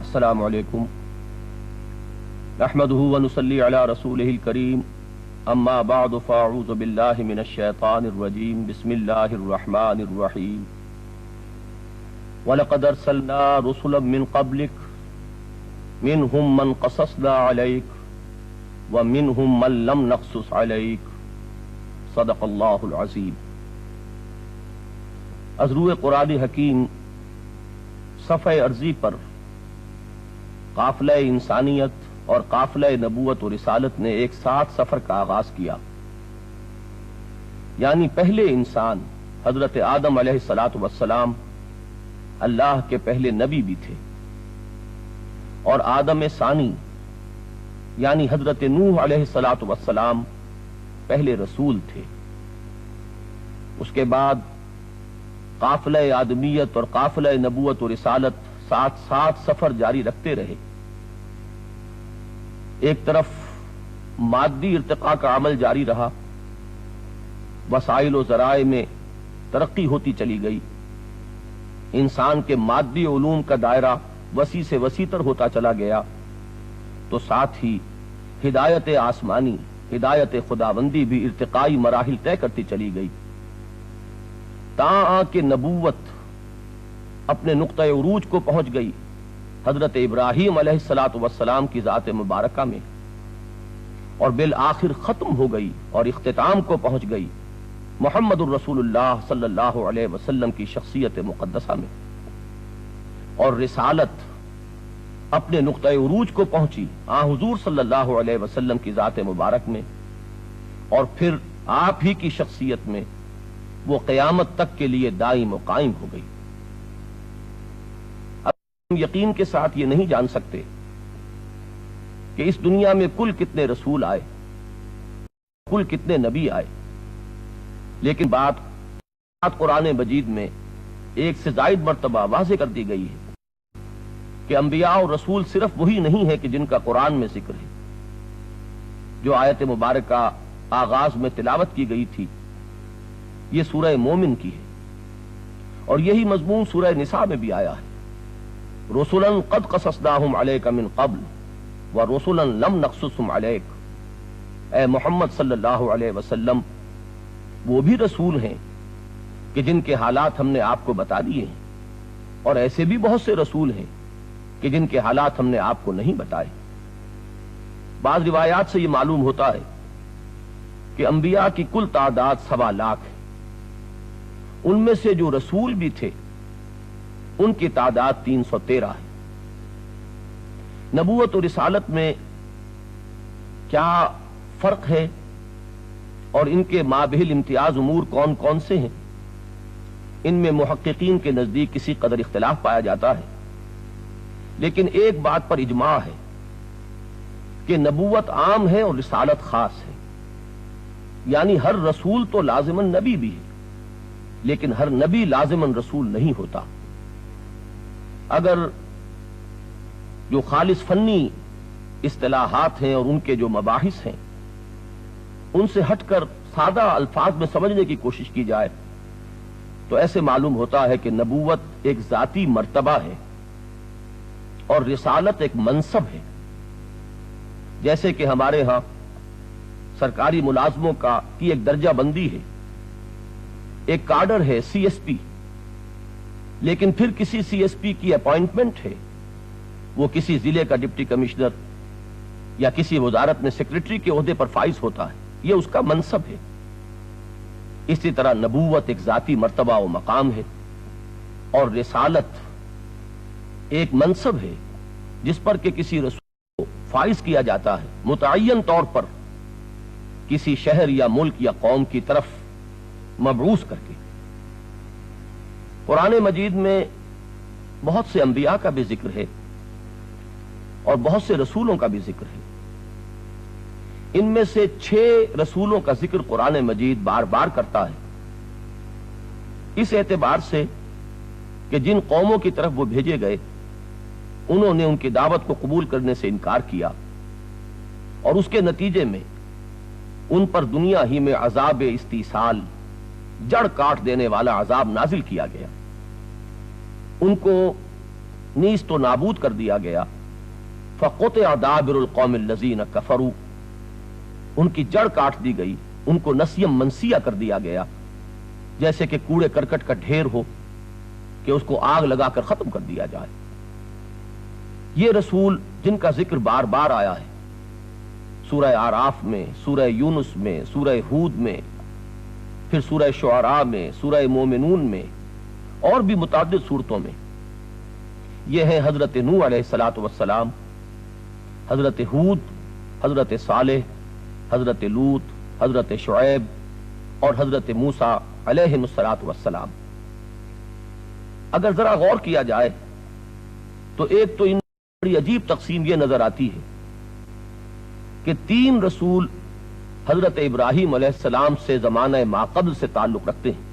السلام علیکم نحمده ونصلی علی رسولہ الکریم اما بعد فاعوذ باللہ من الشیطان الرجیم بسم اللہ الرحمن الرحیم وَلَقَدْ أَرْسَلْنَا رُسُلًا مِّن قَبْلِكَ مِنْهُمْ مَنْ قَصَصْنَا عَلَيْكَ وَمِنْهُمْ مَنْ لَمْ نَقْصُصْ عَلَيْكَ صدق اللہ العظیم۔ از روئے قرآن حکیم صفحہ ارضی پر قافلہ انسانیت اور قافلہ نبوت و رسالت نے ایک ساتھ سفر کا آغاز کیا، یعنی پہلے انسان حضرت آدم علیہ السلام اللہ کے پہلے نبی بھی تھے، اور آدم ثانی یعنی حضرت نوح علیہ السلام پہلے رسول تھے۔ اس کے بعد قافلہ آدمیت اور قافلہ نبوت و رسالت ساتھ ساتھ سفر جاری رکھتے رہے۔ ایک طرف مادی ارتقاء کا عمل جاری رہا، وسائل و ذرائع میں ترقی ہوتی چلی گئی، انسان کے مادی علوم کا دائرہ وسیع سے وسیع تر ہوتا چلا گیا، تو ساتھ ہی ہدایت آسمانی، ہدایت خداوندی بھی ارتقائی مراحل طے کرتی چلی گئی، تاں کہ نبوت اپنے نقطہ عروج کو پہنچ گئی حضرت ابراہیم علیہ السلام کی ذات مبارکہ میں، اور بالآخر ختم ہو گئی اور اختتام کو پہنچ گئی محمد الرسول اللہ صلی اللہ علیہ وسلم کی شخصیت مقدسہ میں، اور رسالت اپنے نقطہ عروج کو پہنچی حضور صلی اللہ علیہ وسلم کی ذات مبارک میں، اور پھر آپ ہی کی شخصیت میں وہ قیامت تک کے لیے دائم و قائم ہو گئی۔ اب ہم یقین کے ساتھ یہ نہیں جان سکتے کہ اس دنیا میں کل کتنے رسول آئے، کل کتنے نبی آئے، لیکن بات قرآن مجید میں ایک سے زائد مرتبہ واضح کر دی گئی ہے کہ انبیاء اور رسول صرف وہی نہیں ہے کہ جن کا قرآن میں ذکر ہے۔ جو آیت مبارکہ آغاز میں تلاوت کی گئی تھی یہ سورہ مومن کی ہے، اور یہی مضمون سورہ نساء میں بھی آیا ہے، رسلا قد قصصناہم علیک من قبل ورسلا لم نقصصہم علیک۔ اے محمد صلی اللہ علیہ وسلم، وہ بھی رسول ہیں کہ جن کے حالات ہم نے آپ کو بتا دیے ہیں، اور ایسے بھی بہت سے رسول ہیں کہ جن کے حالات ہم نے آپ کو نہیں بتائے۔ بعض روایات سے یہ معلوم ہوتا ہے کہ انبیاء کی کل تعداد 1.25 لاکھ ہے، ان میں سے جو رسول بھی تھے ان کی تعداد 313 ہے۔ نبوت و رسالت میں کیا فرق ہے اور ان کے مابہل امتیاز امور کون کون سے ہیں، ان میں محققین کے نزدیک کسی قدر اختلاف پایا جاتا ہے، لیکن ایک بات پر اجماع ہے کہ نبوت عام ہے اور رسالت خاص ہے، یعنی ہر رسول تو لازماً نبی بھی ہے، لیکن ہر نبی لازماً رسول نہیں ہوتا۔ اگر جو خالص فنی اصطلاحات ہیں اور ان کے جو مباحث ہیں ان سے ہٹ کر سادہ الفاظ میں سمجھنے کی کوشش کی جائے تو ایسے معلوم ہوتا ہے کہ نبوت ایک ذاتی مرتبہ ہے اور رسالت ایک منصب ہے۔ جیسے کہ ہمارے ہاں سرکاری ملازموں کی ایک درجہ بندی ہے، ایک کارڈر ہے سی ایس پی، لیکن پھر کسی سی ایس پی کی اپائنٹمنٹ ہے، وہ کسی ضلع کا ڈپٹی کمشنر یا کسی وزارت میں سیکرٹری کے عہدے پر فائز ہوتا ہے، یہ اس کا منصب ہے۔ اسی طرح نبوت ایک ذاتی مرتبہ و مقام ہے، اور رسالت ایک منصب ہے جس پر کہ کسی رسول کو فائز کیا جاتا ہے متعین طور پر کسی شہر یا ملک یا قوم کی طرف مبعوث کر کے۔ قرآن مجید میں بہت سے انبیاء کا بھی ذکر ہے اور بہت سے رسولوں کا بھی ذکر ہے۔ ان میں سے 6 رسولوں کا ذکر قرآن مجید بار بار کرتا ہے، اس اعتبار سے کہ جن قوموں کی طرف وہ بھیجے گئے انہوں نے ان کی دعوت کو قبول کرنے سے انکار کیا، اور اس کے نتیجے میں ان پر دنیا ہی میں عذاب استیصال، جڑ کاٹ دینے والا عذاب نازل کیا گیا۔ ان کو نیست و نابود کر دیا گیا. فقطع دابر القوم الذین کفروا، ان کی جڑ کاٹ دی گئی، ان کو نسیم منسیہ کر دیا گیا، جیسے کہ کوڑے کرکٹ کا ڈھیر ہو کہ اس کو آگ لگا کر ختم کر دیا جائے. یہ رسول جن کا ذکر بار بار آیا ہے سورہ آراف میں، سورہ یونس میں، سورہ ہود میں، پھر سورہ شعراء میں، سورہ مومنون میں، اور بھی متعدد صورتوں میں، یہ ہیں حضرت نوح علیہ الصلوۃ والسلام، حضرت ہود، حضرت صالح، حضرت لوط، حضرت شعیب اور حضرت موسیٰ علیہ الصلوۃ والسلام. اگر ذرا غور کیا جائے تو ایک تو ان بڑی عجیب تقسیم یہ نظر آتی ہے کہ 3 رسول حضرت ابراہیم علیہ السلام سے زمانہ ماقبل سے تعلق رکھتے ہیں،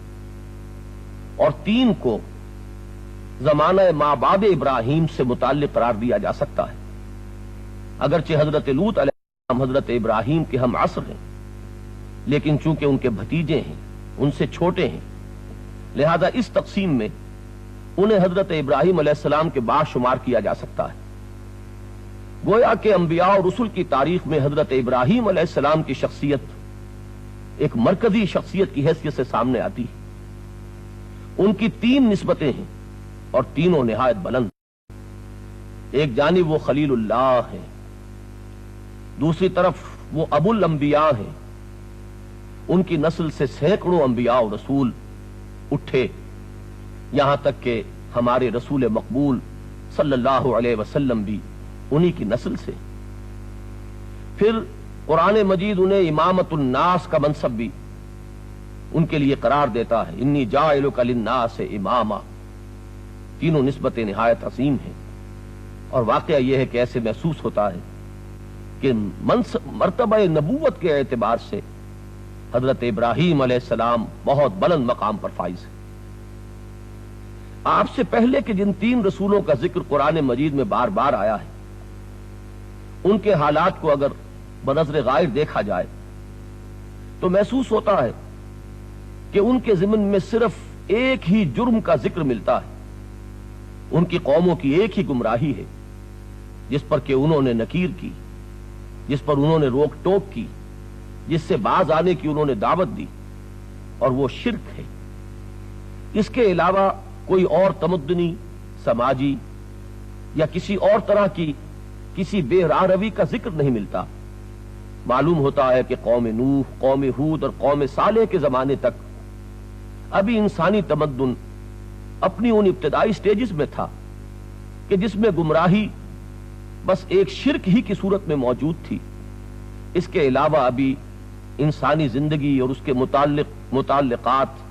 اور 3 کو زمانہ مابعد ابراہیم سے متعلق قرار دیا جا سکتا ہے. اگرچہ حضرت لوط علیہ السلام حضرت ابراہیم کے ہم عصر ہیں، لیکن چونکہ ان کے بھتیجے ہیں، ان سے چھوٹے ہیں، لہذا اس تقسیم میں انہیں حضرت ابراہیم علیہ السلام کے بعد شمار کیا جا سکتا ہے. گویا کہ انبیاء اور رسل کی تاریخ میں حضرت ابراہیم علیہ السلام کی شخصیت ایک مرکزی شخصیت کی حیثیت سے سامنے آتی ہے. ان کی 3 نسبتیں ہیں اور تینوں نہایت بلند. ایک جانب وہ خلیل اللہ ہیں، دوسری طرف وہ ابو الانبیاء ہیں، ان کی نسل سے سینکڑوں انبیاء و رسول اٹھے، یہاں تک کہ ہمارے رسول مقبول صلی اللہ علیہ وسلم بھی انہی کی نسل سے. پھر قرآن مجید انہیں امامت الناس کا منصب بھی ان کے لیے قرار دیتا ہے، انی جاعلک للناس اماما. تینوں نسبتیں نہایت عظیم ہیں، اور واقعہ یہ ہے کہ ایسے محسوس ہوتا ہے کہ مرتبہ نبوت کے اعتبار سے حضرت ابراہیم علیہ السلام بہت بلند مقام پر فائز ہے. آپ سے پہلے کہ جن 3 رسولوں کا ذکر قرآن مجید میں بار بار آیا ہے، ان کے حالات کو اگر بنظر غائب دیکھا جائے تو محسوس ہوتا ہے کہ ان کے ضمن میں صرف ایک ہی جرم کا ذکر ملتا ہے. ان کی قوموں کی ایک ہی گمراہی ہے جس پر کہ انہوں نے نکیر کی، جس پر انہوں نے روک ٹوک کی، جس سے باز آنے کی انہوں نے دعوت دی، اور وہ شرک ہے. اس کے علاوہ کوئی اور تمدنی، سماجی یا کسی اور طرح کی کسی بے راہ روی کا ذکر نہیں ملتا. معلوم ہوتا ہے کہ قوم نوح، قوم ہود اور قوم صالح کے زمانے تک ابھی انسانی تمدن اپنی ان ابتدائی سٹیجز میں تھا کہ جس میں گمراہی بس ایک شرک ہی کی صورت میں موجود تھی. اس کے علاوہ ابھی انسانی زندگی اور اس کے متعلقات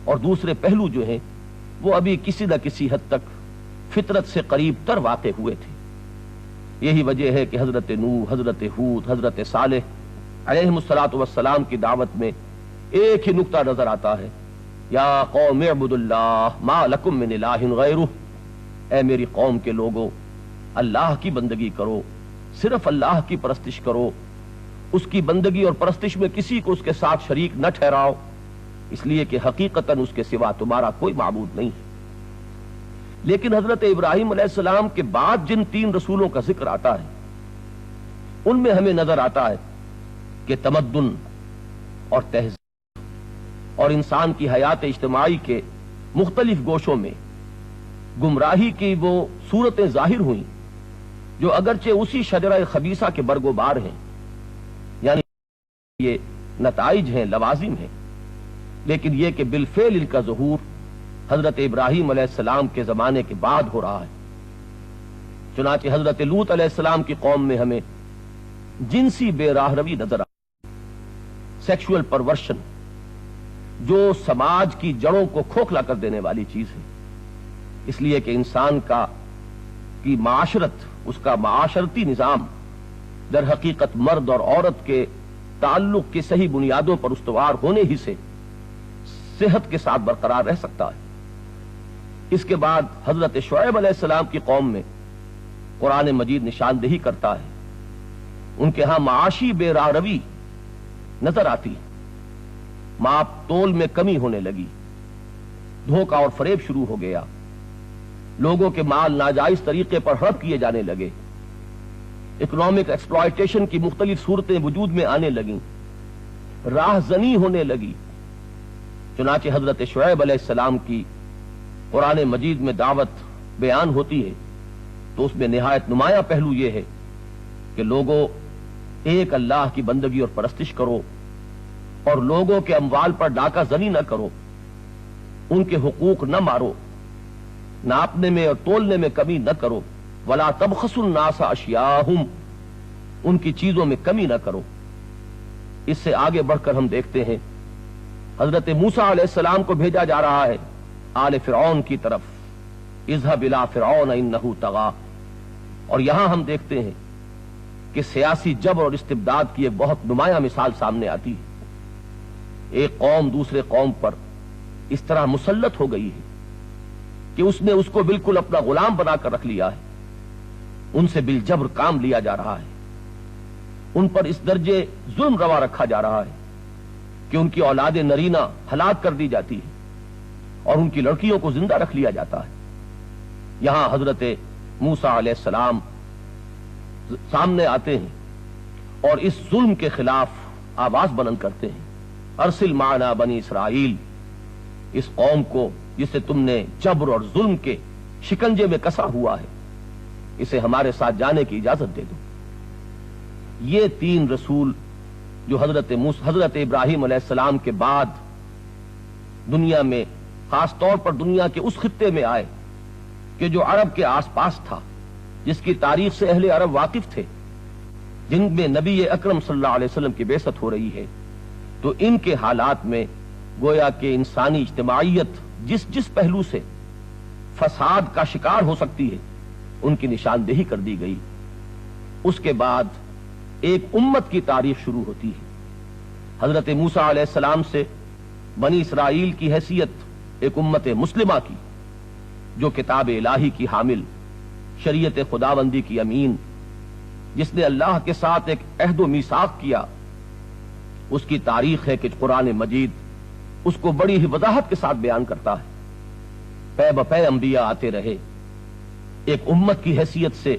اور دوسرے پہلو جو ہیں وہ ابھی کسی نہ کسی حد تک فطرت سے قریب تر واقع ہوئے تھے. یہی وجہ ہے کہ حضرت نوح، حضرت ہود، حضرت صالح علیہ الصلوۃ والسلام کی دعوت میں ایک ہی نقطہ نظر آتا ہے، یا قوم اعبدوا اللہ ما لکم من الہ غیرہ. اے میری قوم کے لوگو، اللہ کی بندگی کرو، صرف اللہ کی پرستش کرو، اس کی بندگی اور پرستش میں کسی کو اس کے ساتھ شریک نہ ٹھہراؤ، اس لیے کہ حقیقتاً اس کے سوا تمہارا کوئی معبود نہیں ہے. لیکن حضرت ابراہیم علیہ السلام کے بعد جن 3 رسولوں کا ذکر آتا ہے ان میں ہمیں نظر آتا ہے کہ تمدن اور تہذیب اور انسان کی حیات اجتماعی کے مختلف گوشوں میں گمراہی کی وہ صورتیں ظاہر ہوئیں جو اگرچہ اسی شجرہ خبیثہ کے برگ و بار ہیں، یعنی یہ نتائج ہیں، لوازم ہیں، لیکن یہ کہ بالفعل ان کا ظہور حضرت ابراہیم علیہ السلام کے زمانے کے بعد ہو رہا ہے. چنانچہ حضرت لوط علیہ السلام کی قوم میں ہمیں جنسی بے راہ روی نظر آتی، سیکشول پرورشن، جو سماج کی جڑوں کو کھوکھلا کر دینے والی چیز ہے. اس لیے کہ انسان کی معاشرت، اس کا معاشرتی نظام در حقیقت مرد اور عورت کے تعلق کی صحیح بنیادوں پر استوار ہونے ہی سے صحت کے ساتھ برقرار رہ سکتا ہے. اس کے بعد حضرت شعیب علیہ السلام کی قوم میں قرآن مجید نشاندہی کرتا ہے ان کے ہاں معاشی بے راہ روی نظر آتی، ماپ تول میں کمی ہونے لگی، دھوکہ اور فریب شروع ہو گیا، لوگوں کے مال ناجائز طریقے پر ہڑپ کیے جانے لگے، اکنامک ایکسپلائٹیشن کی مختلف صورتیں وجود میں آنے لگیں، راہ زنی ہونے لگی۔ چنانچہ حضرت شعیب علیہ السلام کی قرآن مجید میں دعوت بیان ہوتی ہے تو اس میں نہایت نمایاں پہلو یہ ہے کہ لوگوں ایک اللہ کی بندگی اور پرستش کرو، اور لوگوں کے اموال پر ڈاکہ زنی نہ کرو، ان کے حقوق نہ مارو، ناپنے میں اور تولنے میں کمی نہ کرو، ولا تبخسوا الناس اشیاءہم، ان کی چیزوں میں کمی نہ کرو۔ اس سے آگے بڑھ کر ہم دیکھتے ہیں حضرت موسیٰ علیہ السلام کو بھیجا جا رہا ہے آل فرعون کی طرف، اذهب الى فرعون انه طغى، اور یہاں ہم دیکھتے ہیں کہ سیاسی جبر اور استبداد کی ایک بہت نمایاں مثال سامنے آتی ہے۔ ایک قوم دوسرے قوم پر اس طرح مسلط ہو گئی ہے کہ اس نے اس کو بالکل اپنا غلام بنا کر رکھ لیا ہے، ان سے بالجبر کام لیا جا رہا ہے، ان پر اس درجے ظلم روا رکھا جا رہا ہے کہ ان کی اولاد نرینہ ہلاک کر دی جاتی ہے اور ان کی لڑکیوں کو زندہ رکھ لیا جاتا ہے۔ یہاں حضرت موسیٰ علیہ السلام سامنے آتے ہیں اور اس ظلم کے خلاف آواز بلند کرتے ہیں، ارسل معنا بنی اسرائیل، اس قوم کو جسے تم نے جبر اور ظلم کے شکنجے میں کسا ہوا ہے، اسے ہمارے ساتھ جانے کی اجازت دے دو۔ یہ تین رسول جو حضرت ابراہیم علیہ السلام کے بعد دنیا میں، خاص طور پر دنیا کے اس خطے میں آئے کہ جو عرب کے آس پاس تھا، جس کی تاریخ سے اہل عرب واقف تھے، جن میں نبی اکرم صلی اللہ علیہ وسلم کی بعثت ہو رہی ہے، تو ان کے حالات میں گویا کہ انسانی اجتماعیت جس پہلو سے فساد کا شکار ہو سکتی ہے ان کی نشاندہی کر دی گئی۔ اس کے بعد ایک امت کی تاریخ شروع ہوتی ہے، حضرت موسیٰ علیہ السلام سے بنی اسرائیل کی حیثیت ایک امت مسلمہ کی، جو کتاب الہی کی حامل، شریعت خداوندی کی امین، جس نے اللہ کے ساتھ ایک عہد و میثاق کیا، اس کی تاریخ ہے کہ قرآن مجید اس کو بڑی ہی وضاحت کے ساتھ بیان کرتا ہے۔ پے بپے انبیاء آتے رہے، ایک امت کی حیثیت سے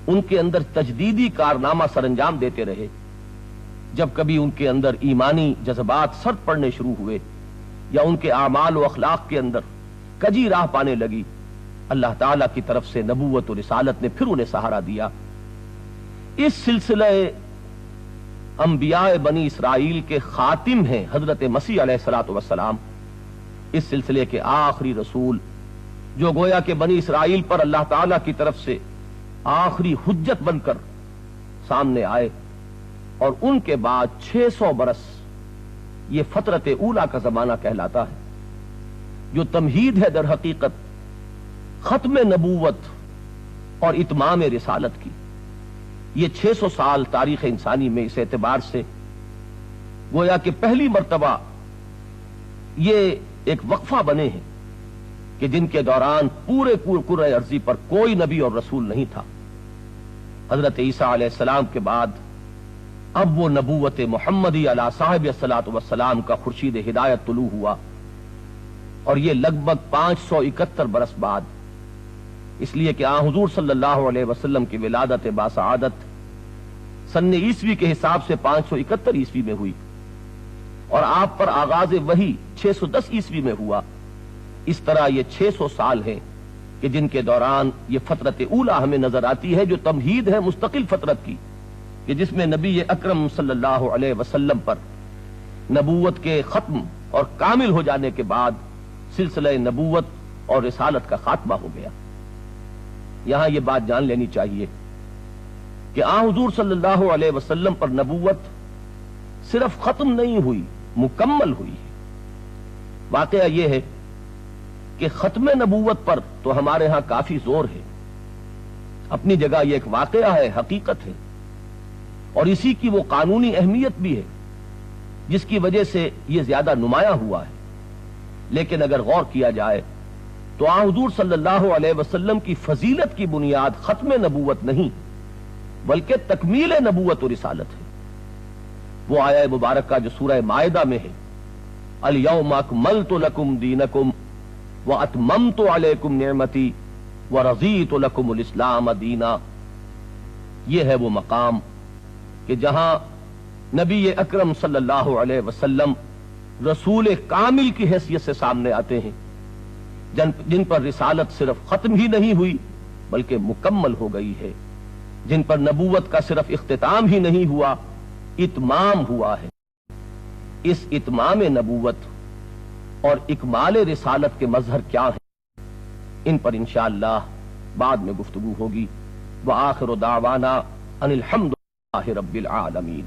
ان کے اندر تجدیدی کارنامہ سر انجام دیتے رہے۔ جب کبھی ان کے اندر ایمانی جذبات سرد پڑنے شروع ہوئے یا ان کے اعمال و اخلاق کے اندر کجی راہ پانے لگی، اللہ تعالیٰ کی طرف سے نبوت و رسالت نے پھر انہیں سہارا دیا۔ اس سلسلہ انبیاء بنی اسرائیل کے خاتم ہیں حضرت مسیح علیہ الصلوۃ والسلام، اس سلسلے کے آخری رسول، جو گویا کہ بنی اسرائیل پر اللہ تعالیٰ کی طرف سے آخری حجت بن کر سامنے آئے، اور ان کے بعد 600 برس یہ فترت اولا کا زمانہ کہلاتا ہے، جو تمہید ہے در حقیقت ختم نبوت اور اتمام رسالت کی۔ یہ 600 سال تاریخ انسانی میں اس اعتبار سے گویا کہ پہلی مرتبہ یہ ایک وقفہ بنے ہیں کہ جن کے دوران پورے کرۂ ارضی پر کوئی نبی اور رسول نہیں تھا۔ حضرت عیسیٰ علیہ السلام کے بعد اب وہ نبوت محمدی علی صاحب الصلاۃ والسلام کا خورشید ہدایت طلوع ہوا، اور یہ لگ بھگ 571 برس بعد، اس لیے کہ حضور صلی اللہ علیہ وسلم کی ولادت باسعادت سن عیسوی کے حساب سے 571 عیسوی میں ہوئی، اور آپ پر آغاز وحی 610 عیسوی میں ہوا۔ اس طرح یہ 600 سال ہیں کہ جن کے دوران یہ فترت اولا ہمیں نظر آتی ہے، جو تمہید ہے مستقل فترت کی، کہ جس میں نبی اکرم صلی اللہ علیہ وسلم پر نبوت کے ختم اور کامل ہو جانے کے بعد سلسلہ نبوت اور رسالت کا خاتمہ ہو گیا۔ یہاں یہ بات جان لینی چاہیے کہ حضور صلی اللہ علیہ وسلم پر نبوت صرف ختم نہیں ہوئی، مکمل ہوئی ہے۔ واقعہ یہ ہے کہ ختم نبوت پر تو ہمارے ہاں کافی زور ہے، اپنی جگہ یہ ایک واقعہ ہے، حقیقت ہے، اور اسی کی وہ قانونی اہمیت بھی ہے جس کی وجہ سے یہ زیادہ نمایاں ہوا ہے۔ لیکن اگر غور کیا جائے تو حضور صلی اللہ علیہ وسلم کی فضیلت کی بنیاد ختم نبوت نہیں بلکہ تکمیل نبوت و رسالت ہے۔ وہ آیہ مبارکہ جو سورہ مائدہ میں ہے، الیوم اکملت لکم دینکم واتممت علیکم نعمتی وَرَضِيتُ لَكُمُ الْإِسْلَامَ دِينًا، یہ ہے وہ مقام کہ جہاں نبی اکرم صلی اللہ علیہ وسلم رسول کامل کی حیثیت سے سامنے آتے ہیں، جن پر رسالت صرف ختم ہی نہیں ہوئی بلکہ مکمل ہو گئی ہے، جن پر نبوت کا صرف اختتام ہی نہیں ہوا، اتمام ہوا ہے۔ اس اتمام نبوت اور اکمال رسالت کے مظہر کیا ہیں، ان پر انشاءاللہ بعد میں گفتگو ہوگی۔ وآخر دعوانا ان الحمد للہ رب العالمین۔